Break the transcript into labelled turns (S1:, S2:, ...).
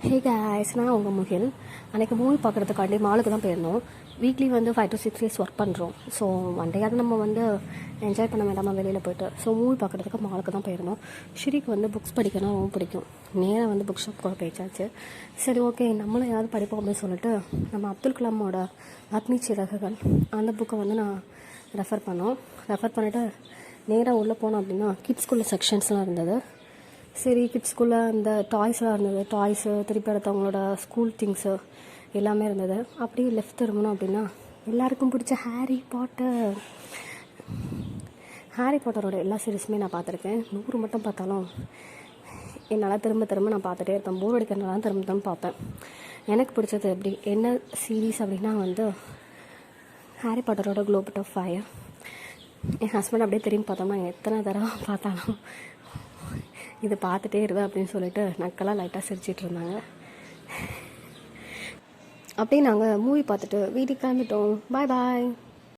S1: Hey guys, நான் உங்கள் முகில். அன்றைக்கி மூவி பார்க்குறதுக்காண்டி மாலுக்கு தான் போயிருந்தோம். வீக்லி வந்து 5 to 6 days ஒர்க் பண்ணுறோம். ஸோ ஒன்டேயாவது நம்ம வந்து என்ஜாய் பண்ண வேண்டாமா வெளியில் போய்ட்டு. ஸோ மூவி பார்க்குறதுக்கு மாலுக்கு தான் போயிருந்தோம். ஸ்ரீக்கு வந்து புக்ஸ் படிக்கணும் ரொம்ப பிடிக்கும். நேராக வந்து புக் ஷாப் கூட போயிச்சாச்சு. சரி, ஓகே, நம்மளும் ஏதாவது படிப்போம் அப்படின்னு சொல்லிட்டு நம்ம அப்துல் கலாமோட அக்னி சிறகுகள் அந்த புக்கை வந்து நான் ரெஃபர் பண்ணிவிட்டு நேராக உள்ளே போனோம் அப்படின்னா கிட்ஸ்குள்ள செக்ஷன்ஸ்லாம் இருந்தது. சரி, கிட்ஸ்குள்ளே அந்த டாய்ஸ்லாம் இருந்தது. டாய்ஸு, திருப்பி அடுத்தவங்களோட ஸ்கூல் திங்ஸு எல்லாமே இருந்தது. அப்படியே லெஃப்ட் திரும்பணும் அப்படின்னா எல்லாருக்கும் பிடிச்ச ஹாரி பாட்டரோட எல்லா சீரீஸுமே நான் பார்த்துருக்கேன். 100 மட்டும் பார்த்தாலும் என்னால் திரும்ப நான் பார்த்துட்டே இருப்பேன். போர் அடிக்கிறதுனால திரும்ப பார்ப்பேன். எனக்கு பிடிச்சது என்ன சீரீஸ் அப்படின்னா வந்து ஹாரி பாட்டரோட குளோபட் ஆஃப் ஃபயர். என் ஹஸ்பண்ட் அப்படியே திரும்பி பார்த்தோம்னா எத்தனை தடவை பார்த்தாலும் இது பார்த்துட்டே இருவேன் அப்படின்னு சொல்லிட்டு நக்கெல்லாம் லைட்டாக சிரிச்சிட்டு இருந்தாங்க. அப்படியே நாங்கள் மூவி பார்த்துட்டு வீட்டுக்கு கிளம்பிட்டோம். பாய்.